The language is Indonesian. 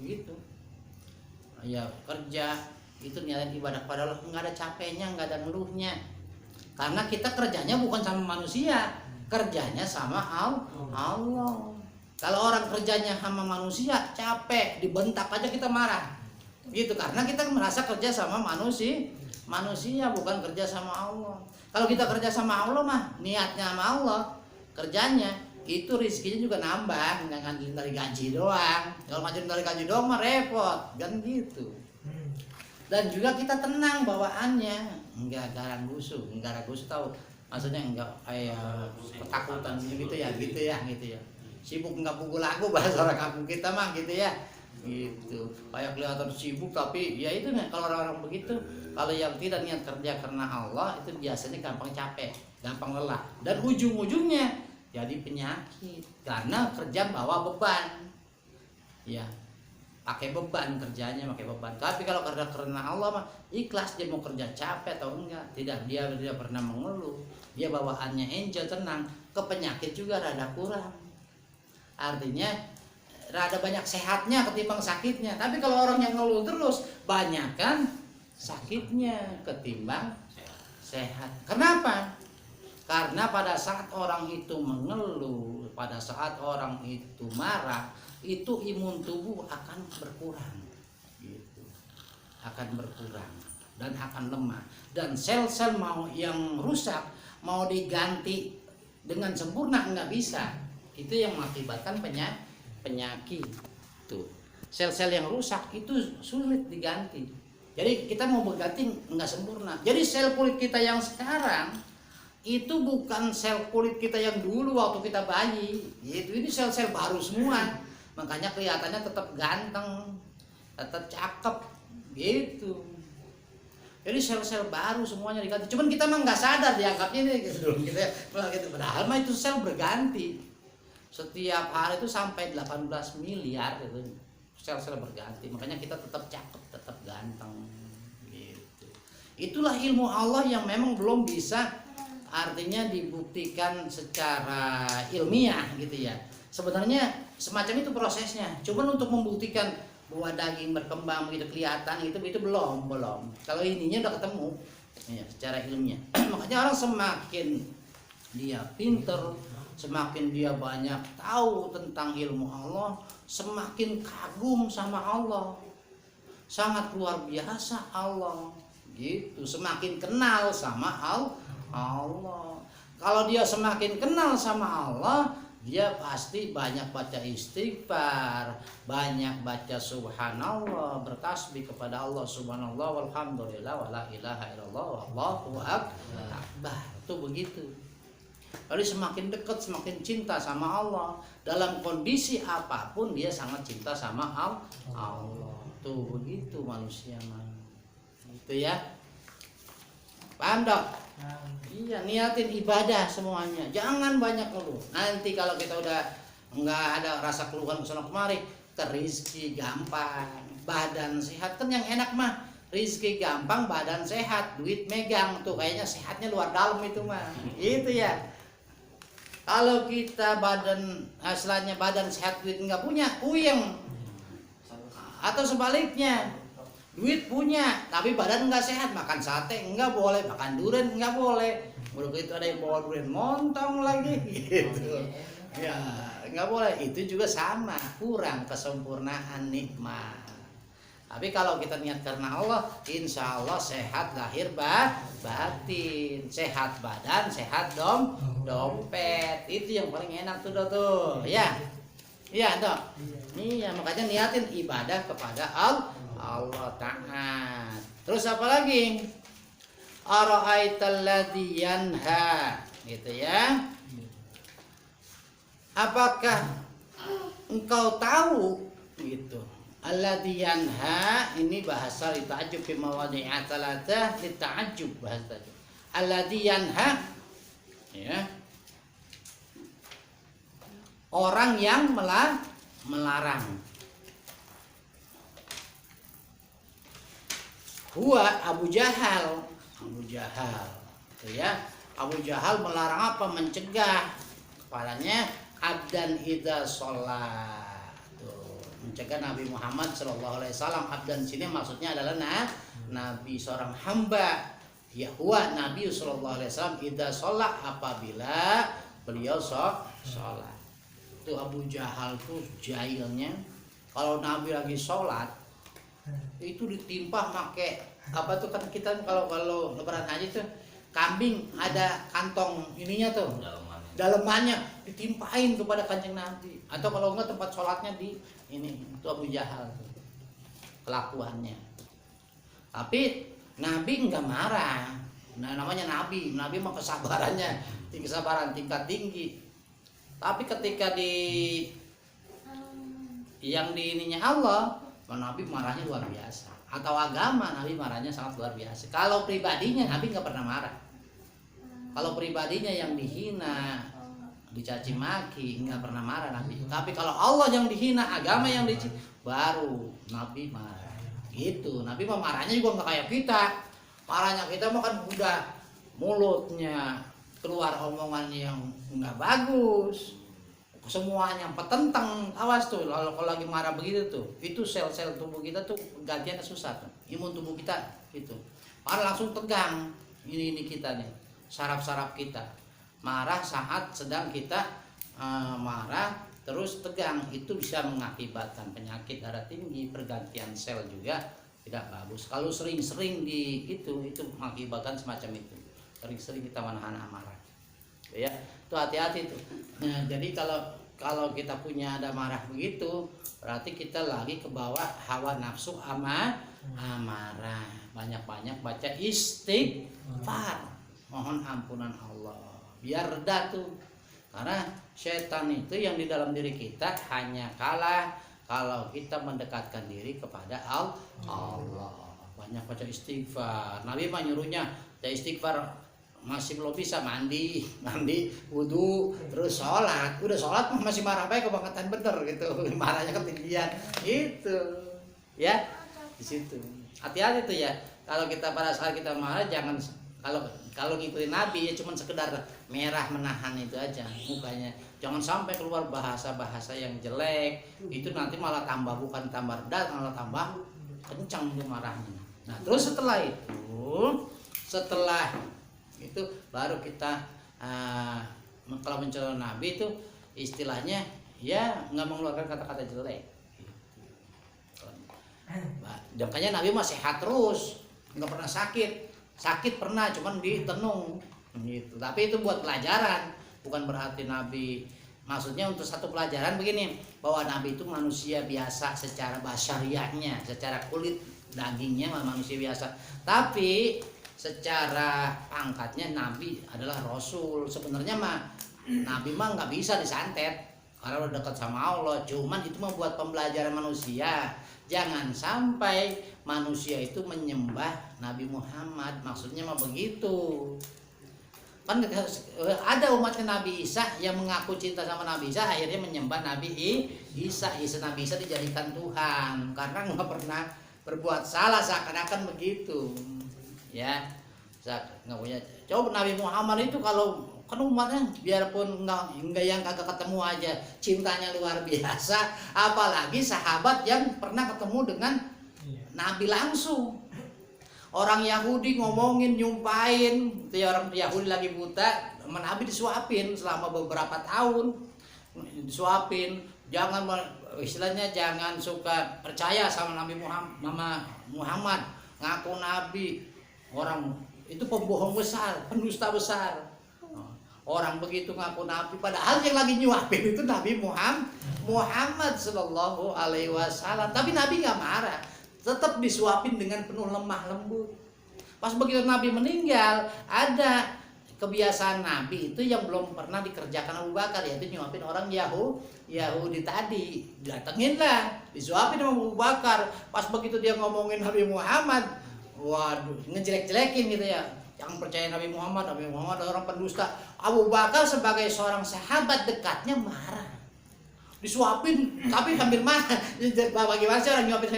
begitu. Ya kerja itu niatan ibadah pada Allah, nggak ada capeknya, nggak ada ngeluhnya, karena kita kerjanya bukan sama manusia, kerjanya sama Allah. Kalau orang kerjanya sama manusia capek, dibentak aja kita marah gitu, karena kita merasa kerja sama manusia bukan kerja sama Allah. Kalau kita kerja sama Allah mah niatnya sama Allah, kerjanya itu rezekinya juga nambah, nggak ngandelin dari gaji doang. Kalau ngandelin dari gaji doang mah repot kan gitu. Dan juga kita tenang bawaannya, enggak garang gusu tahu maksudnya, enggak kayak ketakutan gitu ya. Sibuk enggak pukul lagu bahasa orang kampung kita mah gitu ya. Gitu. Kayak kelihatan sibuk tapi ya itu nih, kalau orang-orang begitu, kalau yang tidak niat kerja karena Allah itu biasanya gampang capek, gampang lelah, dan ujung-ujungnya jadi penyakit karena kerja bawa beban. Ya, pakai beban kerjanya, pakai beban. Tapi kalau kerja karena Allah mah ikhlas, dia mau kerja capek atau enggak, dia tidak pernah mengeluh. Dia bawaannya enjoy, tenang. Ke penyakit juga rada kurang. Artinya rada banyak sehatnya ketimbang sakitnya. Tapi kalau orang yang ngeluh terus, banyak kan sakitnya ketimbang sehat. Kenapa? Karena pada saat orang itu mengeluh, pada saat orang itu marah, itu imun tubuh akan berkurang, gitu. Akan berkurang dan akan lemah. Dan sel-sel mau yang rusak mau diganti dengan sempurna nggak bisa. Itu yang mengakibatkan penyakit. Tuh, sel-sel yang rusak itu sulit diganti. Jadi kita mau berganti nggak sempurna. Jadi sel kulit kita yang sekarang itu bukan sel kulit kita yang dulu waktu kita bayi, gitu. Ini sel-sel baru semua, makanya kelihatannya tetap ganteng, tetap cakep, gitu. Jadi sel-sel baru semuanya diganti. Cuman kita mah nggak sadar dianggapnya ini, gitu. Padahal mah itu sel berganti. Setiap hari itu sampai 18 miliar itu sel-sel berganti. Makanya kita tetap cakep, tetap ganteng, gitu. Itulah ilmu Allah yang memang belum bisa artinya dibuktikan secara ilmiah gitu ya. Sebenarnya semacam itu prosesnya. Cuman untuk membuktikan bahwa daging berkembang begitu kelihatan itu belum. Kalau ininya udah ketemu ya, secara ilmiah. Makanya orang semakin dia pinter, semakin dia banyak tahu tentang ilmu Allah, semakin kagum sama Allah. Sangat luar biasa Allah. Gitu, semakin kenal sama Allah. Kalau dia semakin kenal sama Allah, dia pasti banyak baca istighfar, banyak baca subhanallah, bertasbih kepada Allah, subhanallah walhamdulillah wala ilaha illallah wallahu akbar. Itu begitu. Lalu semakin dekat, semakin cinta sama Allah. Dalam kondisi apapun dia sangat cinta sama Allah. Tuh begitu manusia mah. Gitu ya. Paham dok? Iya, niatin ibadah semuanya. Jangan banyak ngeluh. Nanti kalau kita udah nggak ada rasa keluhan kesana kemari, rezeki gampang, badan sehat. Kan yang enak mah rezeki gampang, badan sehat, duit megang. Tuh kayaknya sehatnya luar dalam itu mah. Itu ya. Kalau kita hasilnya badan sehat, duit nggak punya, puyeng. Atau sebaliknya, duit punya tapi badan nggak sehat, makan sate nggak boleh, makan durian nggak boleh. Udah gitu ada yang bawa durian montong lagi gitu. Ya nggak boleh. Itu juga sama, kurang kesempurnaan nikmat. Tapi kalau kita niat karena Allah, insya Allah sehat lahir batin, sehat badan, sehat dompet. Itu yang paling enak tuh ya. Iya toh. Iya, makanya niatin ibadah kepada Allah Ta'ala. Terus apa lagi? Ara'aital ladzi yanha, gitu ya. Apakah engkau tahu gitu? Alladzi yanha ini bahasa ta'ajjub fi mawadhi'a thalatha, ta'ajjub bahasa. Alladzi yanha ya. Orang yang melarang. Huwa Abu Jahal, gitu ya. Abu Jahal melarang apa? Mencegah kepadanya abdan idza sholat. mencegah Nabi Muhammad Shallallahu Alaihi Wasallam. Abdan sini maksudnya adalah Nabi seorang hamba. Ya huwa Nabi Shallallahu Alaihi Wasallam idza sholat, apabila beliau sholat. Itu Abu Jahal tuh jahilnya, kalau Nabi lagi sholat itu ditimpa pakai apa tuh, kan kita kalau lebaran haji tuh kambing ada kantong ininya tuh, dalemannya ditimpain kepada kanjeng Nabi, atau kalau enggak tempat sholatnya di ini. Itu Abu Jahal tuh kelakuannya. Tapi Nabi enggak marah. Nah, namanya Nabi mah kesabarannya kesabaran tingkat tinggi. Tapi ketika yang di ininya Allah, Nabi marahnya luar biasa. Atau agama, Nabi marahnya sangat luar biasa. Kalau pribadinya Nabi nggak pernah marah. Kalau pribadinya yang dihina, dicaci maki, nggak pernah marah Nabi. Tapi kalau Allah yang dihina, agama yang baru Nabi marah. Gitu. Nabi mah marahnya juga nggak kayak kita. Marahnya kita mah kan udah mulutnya keluar omongan yang nggak bagus, semuanya petentang. Awas tuh kalau lagi marah begitu tuh, itu sel-sel tubuh kita tuh gantiannya susah tuh. Imun tubuh kita itu marah langsung tegang. Ini kita nih, saraf-saraf kita marah saat sedang kita marah terus tegang, itu bisa mengakibatkan penyakit darah tinggi, pergantian sel juga tidak bagus. Kalau sering-sering itu mengakibatkan semacam itu. Sering-sering kita menahan amarah, ya itu hati-hati tuh. Nah, jadi kalau kita punya ada marah begitu, berarti kita lagi ke bawah hawa nafsu amarah. Banyak-banyak baca istighfar, mohon ampunan Allah biar reda tuh. Karena setan itu yang di dalam diri kita hanya kalah kalau kita mendekatkan diri kepada Allah. Banyak baca istighfar. Nabi mah nyuruhnya istighfar, masih belum bisa mandi, wudu, terus sholat. Udah sholat masih marah baik, kebangetan bener gitu. Marahnya ketinggian. Itu ya di situ. Hati-hati tuh ya. Kalau kita pada saat kita marah, jangan kalau ngikutin Nabi ya cuman sekedar merah menahan itu aja mukanya. Jangan sampai keluar bahasa-bahasa yang jelek. Itu nanti malah bukan tambah reda, malah tambah kencang dia marahnya. Nah, terus setelah itu baru kita kalau mencela Nabi itu istilahnya ya nggak mengeluarkan kata-kata jelek. Makanya Nabi mah sehat terus, nggak pernah sakit pernah, cuman ditenung gitu. Tapi itu buat pelajaran, bukan berarti Nabi, maksudnya untuk satu pelajaran begini, bahwa Nabi itu manusia biasa secara basyariahnya, secara kulit dagingnya manusia biasa, tapi secara pangkatnya Nabi adalah Rasul. Sebenarnya mah Nabi mah nggak bisa disantet karena udah dekat sama Allah. Cuman itu mah buat pembelajaran manusia. Jangan sampai manusia itu menyembah Nabi Muhammad. Maksudnya mah begitu. Kan ada umatnya Nabi Isa yang mengaku cinta sama Nabi Isa, akhirnya menyembah Nabi Isa. Nabi Isa dijadikan Tuhan karena nggak pernah berbuat salah, seakan-akan begitu. Ya, nggak punya. Coba Nabi Muhammad itu kalau kan umatnya biarpun nggak yang kagak ketemu aja cintanya luar biasa, apalagi sahabat yang pernah ketemu dengan Nabi langsung. Orang Yahudi ngomongin, nyumpain, orang Yahudi lagi buta, Nabi disuapin selama beberapa tahun, disuapin. Jangan istilahnya jangan suka percaya sama Nabi Muhammad, ngaku Nabi. Orang itu pembohong besar, pendusta besar. Orang begitu ngaku Nabi, padahal yang lagi nyuapin itu Nabi Muhammad Sallallahu Alaihi Wasallam. Tapi Nabi nggak marah, tetap disuapin dengan penuh lemah lembut. Pas begitu Nabi meninggal, ada kebiasaan Nabi itu yang belum pernah dikerjakan Abu Bakar, yaitu nyuapin orang Yahudi tadi. Datengin lah, disuapin sama Abu Bakar. Pas begitu dia ngomongin Nabi Muhammad, waduh, ngejelek-jelekin gitu ya. Jangan percaya Nabi Muhammad adalah orang pendusta. Abu Bakar sebagai seorang sahabat dekatnya marah. Disuapin, tapi sambil marah. Bagaimana sih orang nyuapin